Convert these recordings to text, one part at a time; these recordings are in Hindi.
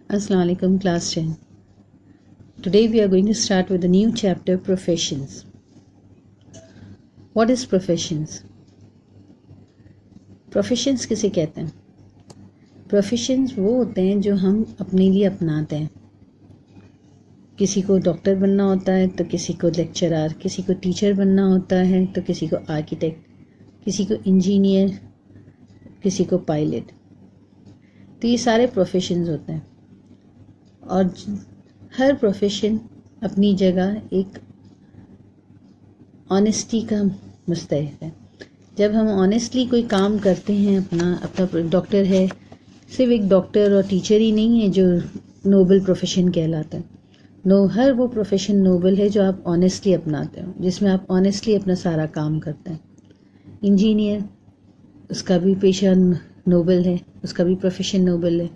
Assalamu alaikum, class 10. Today we are going to start with a new chapter, professions. What is professions? Professions किसे कहते हैं? Professions वो होते हैं जो हम अपने लिए अपनाते हैं. किसी को डॉक्टर बनना होता है तो किसी को लेक्चरर, किसी को टीचर बनना होता है तो किसी को आर्किटेक्ट, किसी को इंजीनियर, किसी को पायलट. तो ये सारे प्रोफेशंस होते हैं और हर प्रोफेशन अपनी जगह एक ऑनेस्टी का मुस्तहक है. जब हम ऑनेस्टली कोई काम करते हैं, अपना डॉक्टर है, सिर्फ एक डॉक्टर और टीचर ही नहीं है जो नोबल प्रोफेशन कहलाता है. हर वो प्रोफेशन नोबल है जो आप ऑनेस्टली अपनाते हो, जिसमें आप ऑनेस्टली अपना सारा काम करते हैं. इंजीनियर, उसका भी पेशा नोबल है, उसका भी प्रोफेशन नोबल है.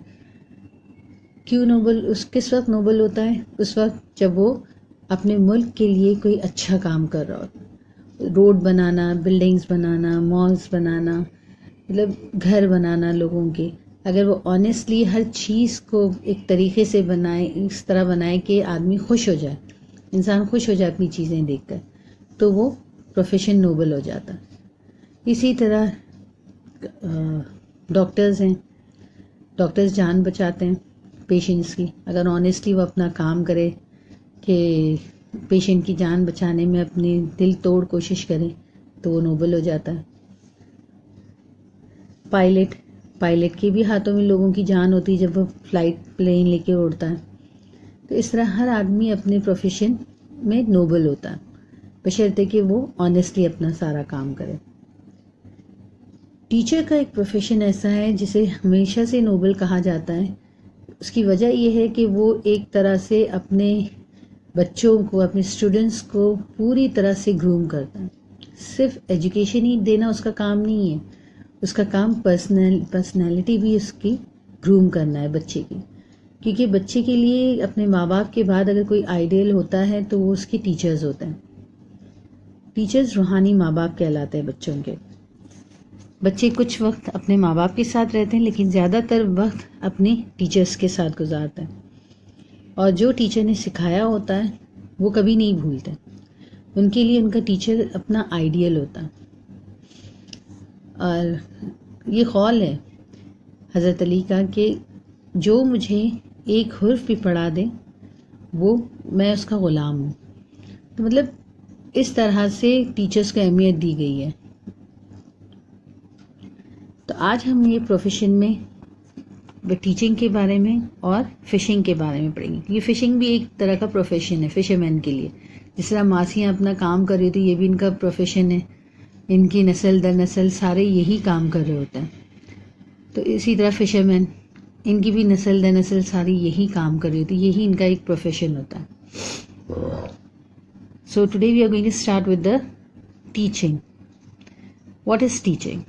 क्यों नोबल? किस वक्त नोबल होता है? उस वक्त जब वो अपने मुल्क के लिए कोई अच्छा काम कर रहा होता है. रोड बनाना, बिल्डिंग्स बनाना, मॉल्स बनाना, मतलब घर बनाना लोगों के. अगर वो ऑनेस्टली हर चीज़ को एक तरीके से बनाए, इस तरह बनाए कि आदमी खुश हो जाए, इंसान खुश हो जाए अपनी चीज़ें देखकर, तो वो प्रोफेशन नोबल हो जाता. इसी तरह डॉक्टर्स हैं, डॉक्टर्स जान बचाते हैं पेशेंट्स की. अगर ऑनेस्टली वो अपना काम करे कि पेशेंट की जान बचाने में अपनी दिल तोड़ कोशिश करें तो वो नोबल हो जाता है. पायलट के भी हाथों में लोगों की जान होती है जब वो प्लेन लेके उड़ता है. तो इस तरह हर आदमी अपने प्रोफेशन में नोबल होता है, बशर्ते कि वो ऑनेस्टली अपना सारा काम करे. टीचर का एक प्रोफेशन ऐसा है जिसे हमेशा से नोबल कहा जाता है. उसकी वजह यह है कि वो एक तरह से अपने बच्चों को, अपने स्टूडेंट्स को पूरी तरह से ग्रूम करता है. सिर्फ एजुकेशन ही देना उसका काम नहीं है, उसका काम पर्सनैलिटी भी उसकी ग्रूम करना है बच्चे की. क्योंकि बच्चे के लिए अपने माँ बाप के बाद अगर कोई आइडियल होता है तो वो उसके टीचर्स होते हैं. टीचर्स रूहानी माँ बाप कहलाते हैं बच्चों के. बच्चे कुछ वक्त अपने माँ बाप के साथ रहते हैं लेकिन ज़्यादातर वक्त अपने टीचर्स के साथ गुजारते हैं. और जो टीचर ने सिखाया होता है वो कभी नहीं भूलते. उनके लिए उनका टीचर अपना आइडियल होता है. और ये ख़ौल है हज़रत अली का कि जो मुझे एक हुर्फ भी पढ़ा दे वो मैं उसका ग़ुलाम हूँ. तो मतलब इस तरह से टीचर्स को अहमियत दी गई है. तो आज हम ये प्रोफेशन में टीचिंग के बारे में और फ़िशिंग के बारे में पढ़ेंगे. ये फ़िशिंग भी एक तरह का प्रोफेशन है फ़िशरमैन के लिए. जिस तरह मासियाँ अपना काम कर रही थी, ये भी इनका प्रोफेशन है. इनकी नस्ल दर नस्ल सारे यही काम कर रहे होते हैं. तो इसी तरह फ़िशरमैन, इनकी भी नस्ल दर नस्ल सारी यही काम कर रही होती है. यही इनका एक प्रोफेशन होता है. So today we are going to start with the teaching. What is teaching?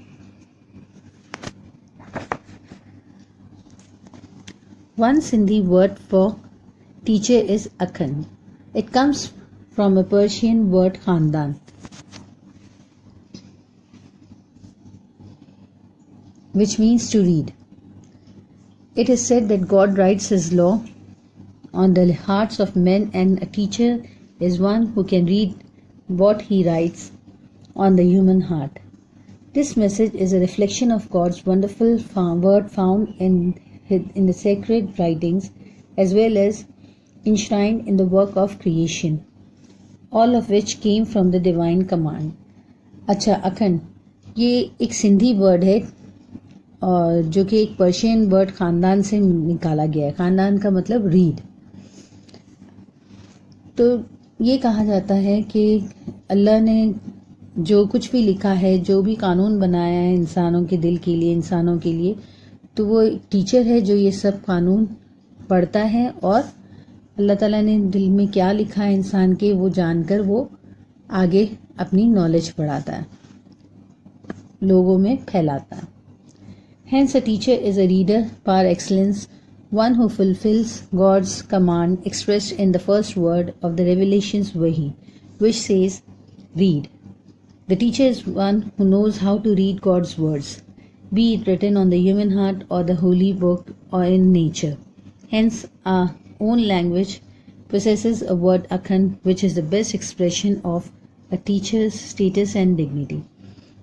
One Sindhi word for teacher is akhan. It comes from a Persian word khandan, which means to read. It is said that God writes His law on the hearts of men, and a teacher is one who can read what He writes on the human heart. This message is a reflection of God's wonderful word found in the sacred writings as well as enshrined in the work of creation, all of which came from the divine command. अच्छा, अखंड ये एक सिंधी वर्ड है और जो कि एक पर्शियन वर्ड ख़ानदान से निकाला गया है. ख़ानदान का मतलब रीड. तो ये कहा जाता है कि अल्लाह ने जो कुछ भी लिखा है, जो भी कानून बनाया है इंसानों के दिल के लिए, इंसानों के लिए, तो वो एक टीचर है जो ये सब कानून पढ़ता है और अल्लाह ताला ने दिल में क्या लिखा है इंसान के, वो जानकर वो आगे अपनी नॉलेज बढ़ाता है, लोगों में फैलाता है. Hence a teacher is a reader par excellence, one who fulfills God's command expressed in the first word of the Revelations Wahi, which says, read. The teacher is one who knows how to read God's words, be it written on the human heart or the holy book or in nature. Hence, our own language possesses a word akhand, which is the best expression of a teacher's status and dignity.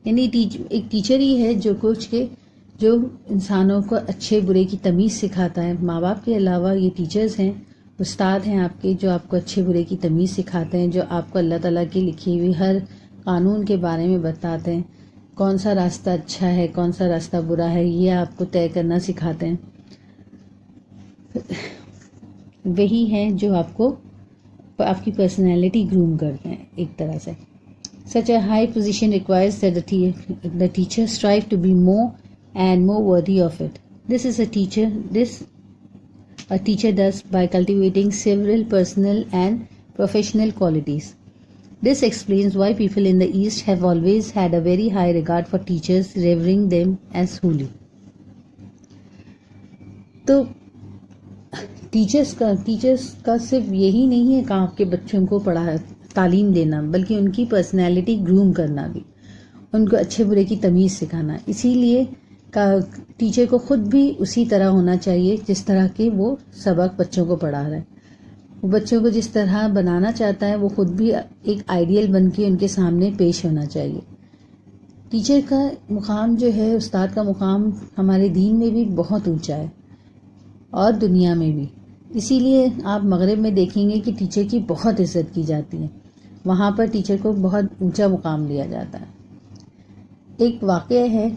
यानी एक टीचर ही है जो इंसानों को अच्छे बुरे की तमीज़ सिखाता है. माँ बाप के अलावा ये टीचर्स हैं, उस्ताद हैं आपके, जो आपको अच्छे बुरे की तमीज़ सिखाते हैं, जो आपको अल्लाह ताला की लिखी हुई हर कानून के बारे में बताते हैं. कौन सा रास्ता अच्छा है, कौन सा रास्ता बुरा है, ये आपको तय करना सिखाते हैं. वही हैं जो आपको आपकी पर्सनैलिटी ग्रूम करते हैं एक तरह से. Such a high position requires that the teacher strive to be more and more worthy of it. This a teacher does by cultivating several personal and professional qualities. This explains why people in the East have always had a very high regard for teachers, revering them as holy. तो टीचर्स का सिर्फ यही नहीं है काम आपके बच्चों को तालीम देना, बल्कि उनकी पर्सनैलिटी ग्रूम करना भी, उनको अच्छे बुरे की तमीज़ सिखाना. इसीलिए टीचर को खुद भी उसी तरह होना चाहिए जिस तरह के वो सबक बच्चों को पढ़ा रहा है. वो बच्चों को जिस तरह बनाना चाहता है वो खुद भी एक आइडियल बन के उनके सामने पेश होना चाहिए. टीचर का मुकाम जो है, उस्ताद का मुकाम हमारे दीन में भी बहुत ऊंचा है और दुनिया में भी. इसीलिए आप मगरिब में देखेंगे कि टीचर की बहुत इज्जत की जाती है. वहाँ पर टीचर को बहुत ऊंचा मुकाम दिया जाता है. एक वाक़या है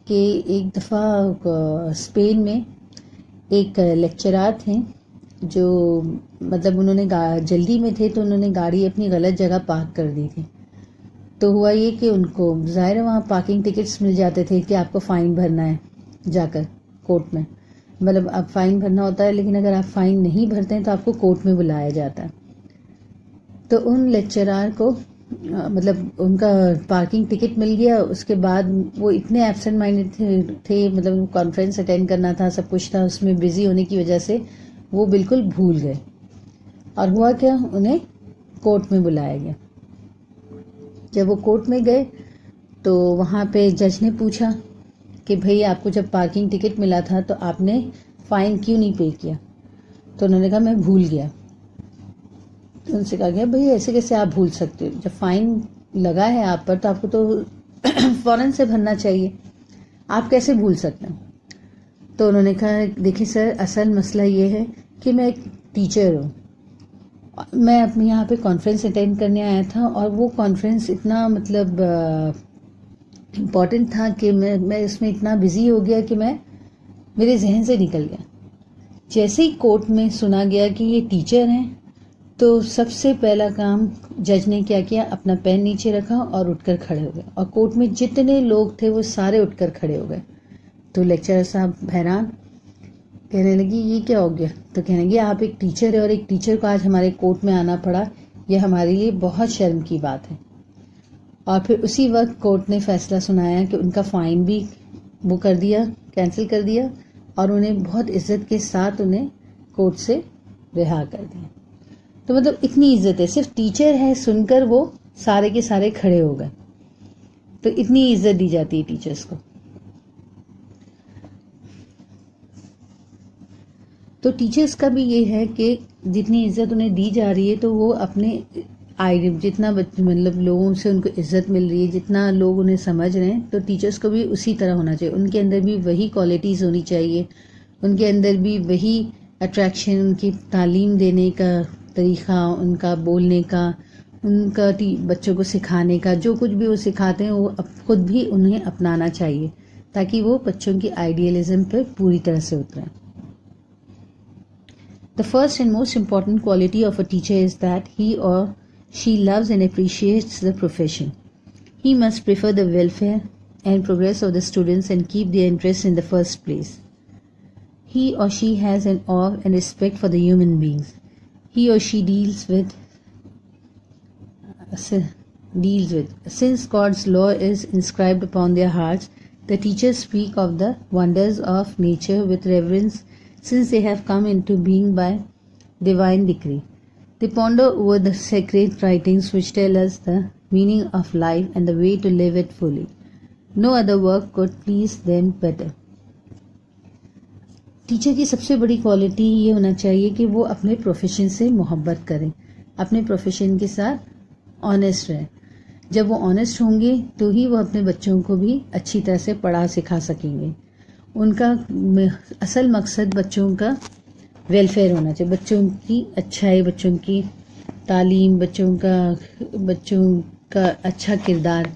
कि एक दफ़ा स्पेन में एक लेक्चरार थे जो मतलब उन्होंने जल्दी में थे, तो उन्होंने गाड़ी अपनी गलत जगह पार्क कर दी थी. तो हुआ ये कि उनको ज़ाहिर है वहाँ पार्किंग टिकट्स मिल जाते थे कि आपको फ़ाइन भरना है जाकर कोर्ट में. मतलब आप फ़ाइन भरना होता है, लेकिन अगर आप फ़ाइन नहीं भरते हैं तो आपको कोर्ट में बुलाया जाता है. तो उन लेक्चरार को मतलब उनका पार्किंग टिकट मिल गया. उसके बाद वो इतने एब्सेंट माइंडेड थे, मतलब कॉन्फ्रेंस अटेंड करना था, सब कुछ था, उसमें बिज़ी होने की वजह से वो बिल्कुल भूल गए. और हुआ क्या, उन्हें कोर्ट में बुलाया गया. जब वो कोर्ट में गए तो वहाँ पे जज ने पूछा कि भाई आपको जब पार्किंग टिकट मिला था तो आपने फ़ाइन क्यों नहीं पे किया. तो उन्होंने कहा मैं भूल गया. तो उनसे कहा गया भाई ऐसे कैसे आप भूल सकते हो, जब फ़ाइन लगा है आप पर तो आपको तो फ़ौरन से भरना चाहिए, आप कैसे भूल सकते हैं. तो उन्होंने कहा देखिए सर, असल मसला ये है कि मैं एक टीचर हूँ, मैं अपने यहाँ पे कॉन्फ्रेंस अटेंड करने आया था और वो कॉन्फ्रेंस इतना मतलब इम्पॉर्टेंट था कि मैं इसमें इतना बिज़ी हो गया कि मेरे जहन से निकल गया. जैसे ही कोर्ट में सुना गया कि ये टीचर हैं, तो सबसे पहला काम जज ने क्या किया, अपना पेन नीचे रखा और उठकर खड़े हो गए. और कोर्ट में जितने लोग थे वो सारे उठकर खड़े हो गए. तो लेक्चरर साहब हैरान, कहने लगी ये क्या हो गया. तो कहने लगी आप एक टीचर है और एक टीचर को आज हमारे कोर्ट में आना पड़ा, यह हमारे लिए बहुत शर्म की बात है. और फिर उसी वक्त कोर्ट ने फैसला सुनाया कि उनका फ़ाइन भी वो कर दिया, कैंसिल कर दिया, और उन्हें बहुत इज्जत के साथ उन्हें कोर्ट से रिहा कर दिया. तो मतलब इतनी इज्जत है, सिर्फ टीचर है सुनकर वो सारे के सारे खड़े हो गए. तो इतनी इज्जत दी जाती है टीचर्स को. तो टीचर्स का भी ये है कि जितनी इज्जत उन्हें दी जा रही है तो वो अपने जितना मतलब लोगों से उनको इज्जत मिल रही है, जितना लोग उन्हें समझ रहे हैं, तो टीचर्स को भी उसी तरह होना चाहिए. उनके अंदर भी वही क्वालिटीज़ होनी चाहिए, उनके अंदर भी वही अट्रैक्शन, उनकी तालीम देने का तरीक़ा, उनका बोलने का, उनका बच्चों को सिखाने का, जो कुछ भी वो सिखाते हैं वो खुद भी उन्हें अपनाना चाहिए ताकि वो बच्चों की आइडियलिज्म पर पूरी तरह से उतरें. The first and most important quality of a teacher is that he or she loves and appreciates the profession. He must prefer the welfare and progress of the students and keep their interests in the first place. He or she has an awe and respect for the human beings. He or she deals with. Since God's law is inscribed upon their hearts, the teachers speak of the wonders of nature with reverence, since they have come into being by divine decree. They ponder over the sacred writings which tell us the meaning of life and the way to live it fully. No other work could please them better. Teacher की सबसे बड़ी क्वालिटी ये होना चाहिए कि वो अपने प्रोफेशन से मोहब्बत करें, अपने प्रोफेशन के साथ ऑनेस्ट रहें। जब वो ऑनेस्ट होंगे तो ही वो अपने बच्चों को भी अच्छी तरह से पढ़ा सिखा सकेंगे। उनका असल मकसद बच्चों का वेलफेयर होना चाहिए, बच्चों की अच्छाई, बच्चों की तालीम, बच्चों का अच्छा किरदार,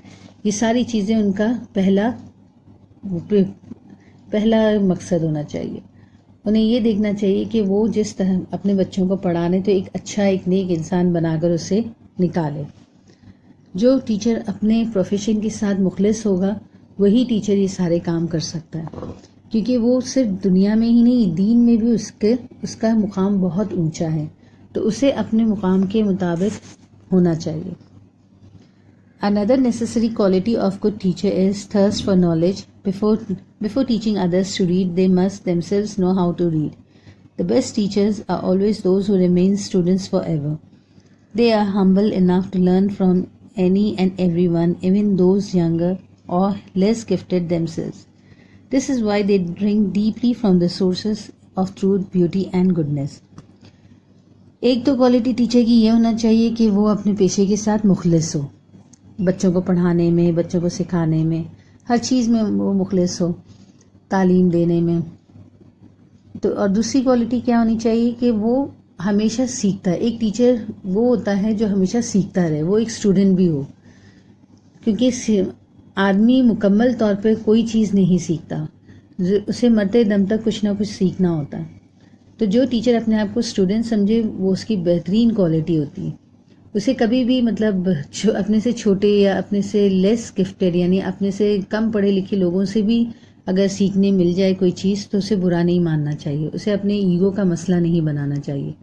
ये सारी चीज़ें उनका पहला मकसद होना चाहिए। उन्हें ये देखना चाहिए कि वो जिस तरह अपने बच्चों को पढ़ा रहे तो एक अच्छा, एक नेक इंसान बनाकर उसे निकाले। जो टीचर अपने प्रोफेशन के साथ मुखलिस होगा वही टीचर ये सारे काम कर सकता है, क्योंकि वो सिर्फ दुनिया में ही नहीं, दीन में भी उसका मुकाम बहुत ऊंचा है, तो उसे अपने मुकाम के मुताबिक होना चाहिए। Another necessary quality of good teacher is thirst for knowledge. Before teaching others to read, they must themselves know how to read. The best teachers are always those who remain students forever. They are humble enough to learn from any and everyone, even those younger or less gifted themselves. This is why they drink deeply from the sources of truth, beauty and goodness. एक तो क्वालिटी टीचर की ये होना चाहिए कि वो अपने पेशे के साथ मुखलिस हो, बच्चों को पढ़ाने में, बच्चों को सिखाने में, हर चीज़ में वो मुखलिस हो, तालीम देने में। तो और दूसरी क्वालिटी क्या होनी चाहिए कि वो हमेशा सीखता है। एक टीचर वो होता है जो हमेशा सीखता रहे, वो एक स्टूडेंट भी हो, क्योंकि आदमी मुकम्मल तौर पे कोई चीज़ नहीं सीखता, उसे मरते दम तक कुछ ना कुछ सीखना होता है। तो जो टीचर अपने आप को स्टूडेंट समझे वो उसकी बेहतरीन क्वालिटी होती है। उसे कभी भी मतलब अपने से छोटे या अपने से लेस गिफ्टेड यानी अपने से कम पढ़े लिखे लोगों से भी अगर सीखने मिल जाए कोई चीज़ तो उसे बुरा नहीं मानना चाहिए, उसे अपने ईगो का मसला नहीं बनाना चाहिए।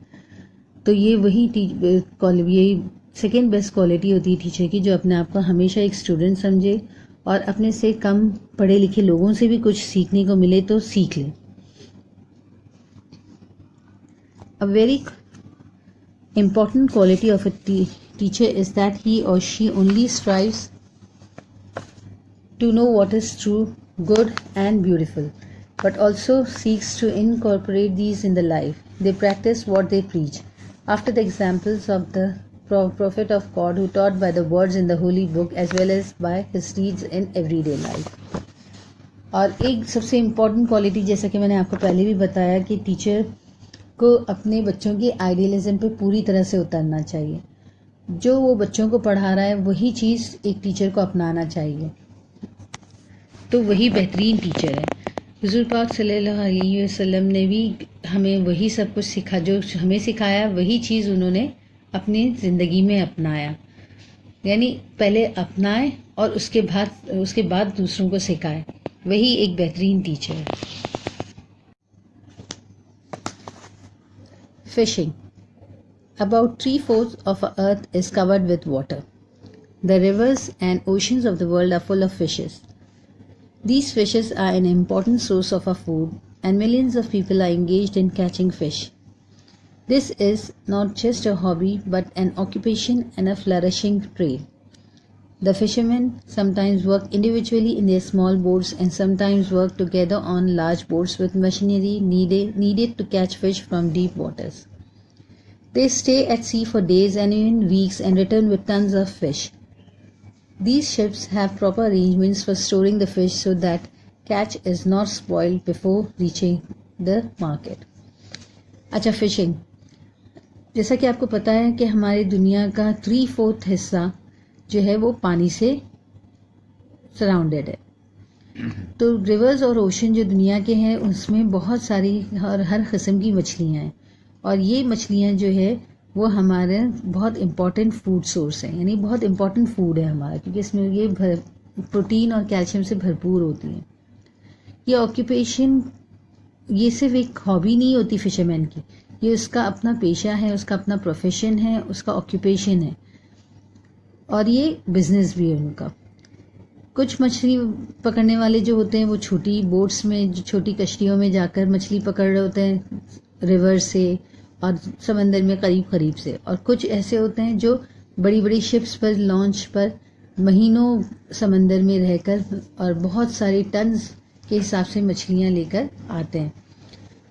तो ये यही सेकेंड बेस्ट क्वालिटी होती है टीचर की, जो अपने आप को हमेशा एक स्टूडेंट समझे और अपने से कम पढ़े लिखे लोगों से भी कुछ सीखने को मिले तो सीख ले। A very important quality of a teacher is that he or she only strives to know what is true, good and beautiful, but also seeks to incorporate these in the life. They practice what they preach. After the examples of the prophet of God who taught by the words in the holy book as well as by his deeds in everyday life. और एक सबसे इम्पॉर्टेंट क्वालिटी, जैसा कि मैंने आपको पहले भी बताया, कि टीचर को अपने बच्चों की आइडियलिज्म पे पूरी तरह से उतरना चाहिए। जो वो बच्चों को पढ़ा रहा है वही चीज़ एक टीचर को अपनाना चाहिए, तो वही बेहतरीन टीचर है। हुज़ूर पाक सल्लल्लाहु अलैहि वसल्लम ने भी हमें वही सब कुछ सिखा, जो हमें सिखाया वही चीज़ उन्होंने अपनी ज़िंदगी में अपनाया, यानी पहले अपनाए और उसके बाद दूसरों को सिखाए, वही एक बेहतरीन टीचर है। Fishing. About 3/4 of our earth is covered with water. The rivers and oceans of the world are full of fishes. These fishes are an important source of our food, and millions of people are engaged in catching fish. This is not just a hobby but an occupation and a flourishing trade. The fishermen sometimes work individually in their small boats and sometimes work together on large boats with machinery needed to catch fish from deep waters. They stay at sea for days and even weeks and return with tons of fish. These ships have proper arrangements for storing the fish so that catch is not spoiled before reaching the market. अच्छा, फिशिंग, जैसा कि आपको पता है कि हमारी दुनिया का 3/4 हिस्सा जो है वो पानी से सराउंडेड है। तो रिवर्स और ओशन जो दुनिया के हैं उसमें बहुत सारी हर किस्म की मछलियाँ हैं, और ये मछलियाँ जो है वो हमारे बहुत इम्पॉर्टेंट फूड सोर्स हैं, यानी बहुत इम्पॉर्टेंट फूड है हमारा, क्योंकि इसमें ये प्रोटीन और कैल्शियम से भरपूर होती हैं। ये ऑक्यूपेशन, ये सिर्फ एक हॉबी नहीं होती फिशरमैन की, ये उसका अपना पेशा है, उसका अपना प्रोफेशन है, उसका ऑक्यूपेशन है, और ये बिजनेस भी है उनका। कुछ मछली पकड़ने वाले जो होते हैं वो छोटी बोट्स में, छोटी कश्तियों में जाकर मछली पकड़ रहे होते हैं रिवर से और समंदर में करीब से, और कुछ ऐसे होते हैं जो बड़ी बड़ी शिप्स पर, लॉन्च पर महीनों समंदर में रहकर और बहुत सारे टन्स के हिसाब से मछलियाँ लेकर आते हैं।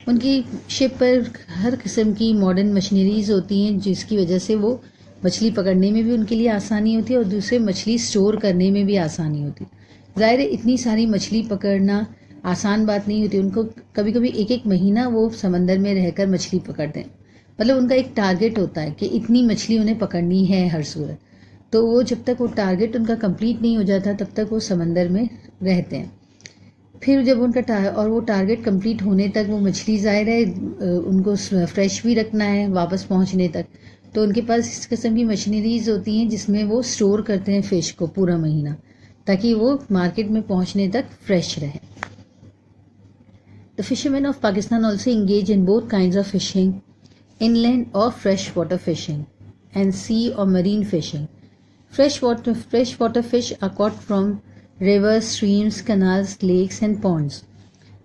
उनकी शिप पर हर किस्म की मॉडर्न मशीनरीज होती हैं, जिसकी वजह से वो मछली पकड़ने में भी उनके लिए आसानी होती है और दूसरे मछली स्टोर करने में भी आसानी होती है। ज़ाहिर है इतनी सारी मछली पकड़ना आसान बात नहीं होती। उनको कभी कभी एक एक महीना वो समंदर में रहकर मछली पकड़ते हैं। मतलब उनका एक टारगेट होता है कि इतनी मछली उन्हें पकड़नी है हर सूरत। तो वो जब तक वो टारगेट उनका कंप्लीट नहीं हो जाता तब तक वो समंदर में रहते हैं। फिर जब उनका और वो टारगेट कंप्लीट होने तक वो मछली ज़ाहिर है उनको फ्रेश भी रखना है वापस पहुंचने तक। तो उनके पास इस किस्म की मशीनरीज होती हैं जिसमें वो स्टोर करते हैं फ़िश को पूरा महीना, ताकि वो मार्केट में पहुंचने तक फ्रेश रहे। The fishermen of Pakistan also engage in both kinds of fishing, inland or freshwater fishing, and sea or marine fishing. Freshwater fish are caught from rivers, streams, canals, lakes, and ponds.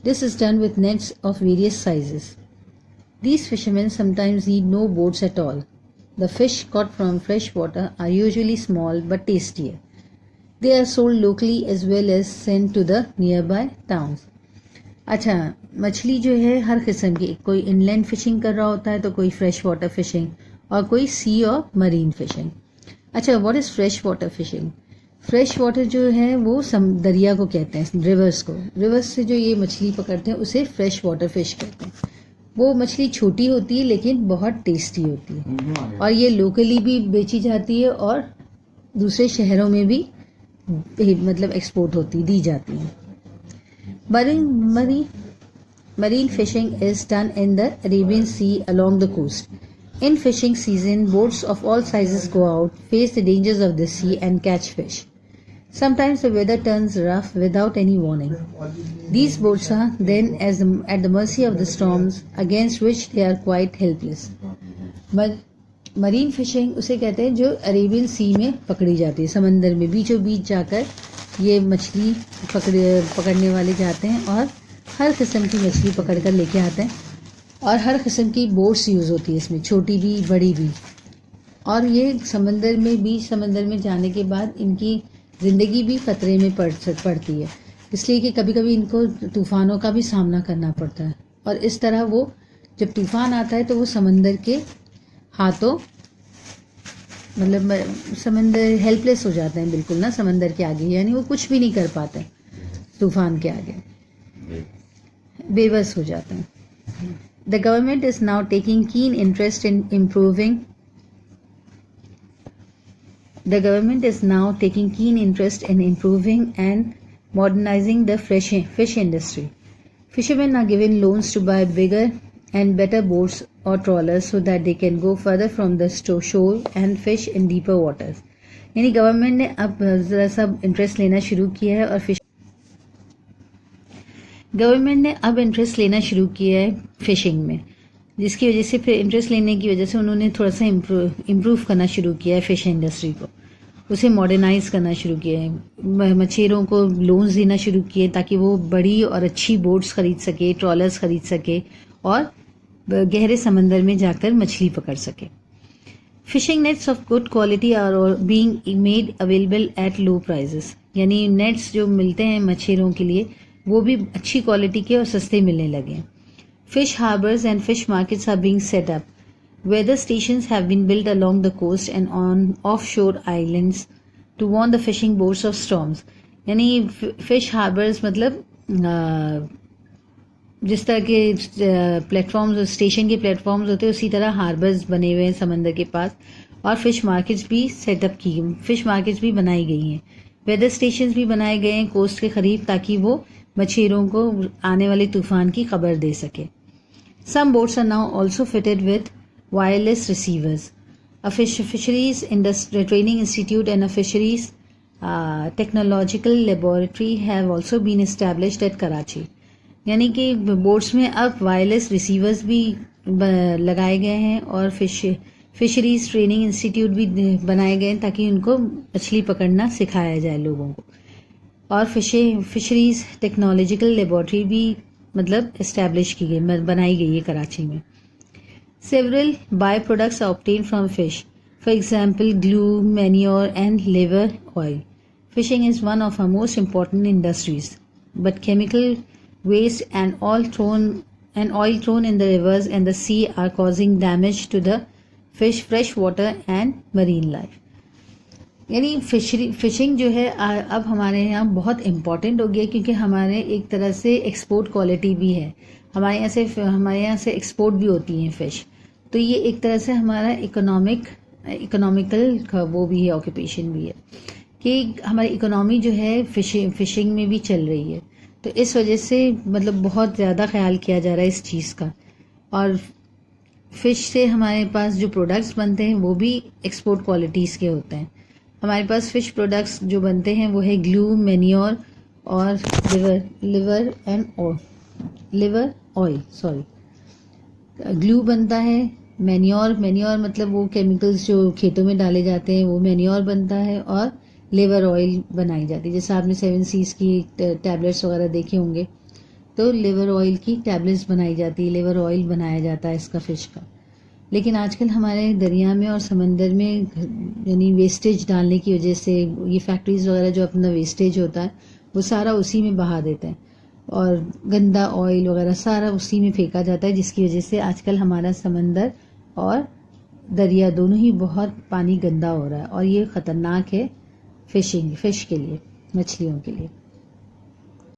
This is done with nets of various sizes. These fishermen sometimes need no boats at all. The fish caught from fresh water are usually small but tastier. They are sold locally as well as sent to the nearby towns. अच्छा, मछली जो है हर किस्म की, कोई इनलैंड फिशिंग कर रहा होता है तो कोई फ्रेश वाटर फिशिंग और कोई सी और मरीन फिशिंग। अच्छा, what is fresh water fishing? Fresh water जो है वो दरिया को कहते हैं, रिवर्स को। रिवर्स से जो ये मछली पकड़ते हैं उसे फ्रेश वाटर फिश कहते हैं। वो मछली छोटी होती है लेकिन बहुत टेस्टी होती है और ये लोकली भी बेची जाती है और दूसरे शहरों में भी मतलब एक्सपोर्ट होती दी जाती है। Marine fishing is done in the Arabian Sea along the coast. In fishing season, boats of all sizes go out, face the dangers of the sea and catch fish. Sometimes the weather turns rough without any warning. These boats are then at the mercy of the storms against which they are quite helpless. Marine fishing उसे कहते हैं जो अरेबियन सी में पकड़ी जाती है, समंदर में बीचों बीच जाकर ये मछली पकड़ने वाले जाते हैं और हर किस्म की मछली पकड़ कर लेके आते हैं और हर किस्म की बोट्स यूज़ होती है इसमें, छोटी भी बड़ी भी। और ये समंदर में जाने के बाद इनकी ज़िंदगी भी ख़तरे में पड़ती है, इसलिए कि कभी कभी इनको तूफ़ानों का भी सामना करना पड़ता है। और इस तरह वो जब तूफ़ान आता है तो वो समंदर के हाथों मतलब समंदर हेल्पलेस हो जाते हैं बिल्कुल ना समंदर के आगे, यानी वो कुछ भी नहीं कर पाते तूफान के आगे, बेबस हो जाते हैं। The government is now taking keen interest in improving and modernizing the fish industry. Fishermen are given loans to buy bigger and better boats or trawlers so that they can go further from the shore and fish in deeper waters. यानी गवर्नमेंट ने अब ज़रा सा इंटरेस्ट लेना शुरू किया है और फिशिंग में, जिसकी वजह से फिर इंटरेस्ट लेने की वजह से उन्होंने थोड़ा सा इम्प्रूव करना शुरू किया है फिश इंडस्ट्री को, उसे मॉडर्नाइज करना शुरू किया है। मछेरों को लोन्स देना शुरू किए ताकि वो बड़ी और अच्छी बोट्स खरीद सके, ट्रॉलर्स खरीद सके और गहरे समंदर में जाकर मछली पकड़ सके। Fishing nets of good quality are being made available at low prices, यानी नेट्स जो मिलते हैं मछेरों के लिए वो भी अच्छी क्वालिटी के और सस्ते मिलने लगे हैं। Fish harbours and fish markets are being set up, weather stations have been built along the coast and on offshore islands to warn the fishing boats of storms. यानी फिश हार्बर्स मतलब जिस तरह के प्लेटफॉर्म्स स्टेशन के प्लेटफॉर्म्स होते हैं उसी तरह हार्बर्स बने हुए हैं समंदर के पास, और फिश मार्केट्स भी बनाई गई हैं। वेदर स्टेशंस भी बनाए गए हैं कोस्ट के करीब ताकि वो मछेरों को आने वाले तूफान की खबर दे सके। Some boats are now also fitted with wireless receivers. A fisheries training institute and a fisheries technological laboratory have also been established at Karachi. यानी कि बोट्स में अब वायरलेस रिसीवर्स भी लगाए गए हैं और फिशरीज ट्रेनिंग इंस्टीट्यूट भी बनाए गए हैं ताकि उनको मछली पकड़ना सिखाया जाए लोगों को। और फिशरीज टेक्नोलॉजिकल लेबॉर्ट्री भी मतलब इस्टेब्लिश की गई, बनाई गई है कराची में। Several byproducts are obtained from fish, for example glue, manure and liver oil. Fishing is one of our most important industries, but chemical waste and and oil thrown in the rivers and the sea are causing damage to the fish, fresh water and marine life. यानी फिशिंग जो है अब हमारे यहाँ बहुत इम्पॉर्टेंट हो गया, क्योंकि हमारे एक तरह से एक्सपोर्ट क्वालिटी भी है, हमारे यहाँ से एक्सपोर्ट भी होती हैं फ़िश। तो ये एक तरह से हमारा इकोनॉमिकल वो भी है, ऑक्यूपेशन भी है, कि हमारी इकोनॉमी जो है फिशिंग में भी चल रही है। तो इस वजह से मतलब बहुत ज़्यादा ख्याल किया जा रहा है इस चीज़ का। और फ़िश से हमारे पास जो प्रोडक्ट्स बनते हैं वो भी एक्सपोर्ट क्वालिटीज़ के होते हैं। हमारे पास फ़िश प्रोडक्ट्स जो बनते हैं वो है ग्लू, मैन्योर और लिवर ऑयल। ग्लू बनता है, मैन्योर मतलब वो केमिकल्स जो खेतों में डाले जाते हैं वो मैन्योर बनता है, और लिवर ऑयल बनाई जाती है। जैसे आपने 7 सीज़ की टैबलेट्स वगैरह देखे होंगे, तो लिवर ऑयल की टैबलेट्स बनाई जाती है, लिवर ऑयल बनाया जाता है इसका फ़िश का। लेकिन आजकल हमारे दरिया में और समंदर में यानी वेस्टेज डालने की वजह से ये फैक्ट्रीज़ वगैरह जो अपना वेस्टेज होता है वो सारा उसी में बहा देते हैं, और गंदा ऑयल वगैरह सारा उसी में फेंका जाता है, जिसकी वजह से आजकल हमारा समंदर और दरिया दोनों ही बहुत पानी गंदा हो रहा है, और ये ख़तरनाक है फ़िश के लिए, मछलियों के लिए।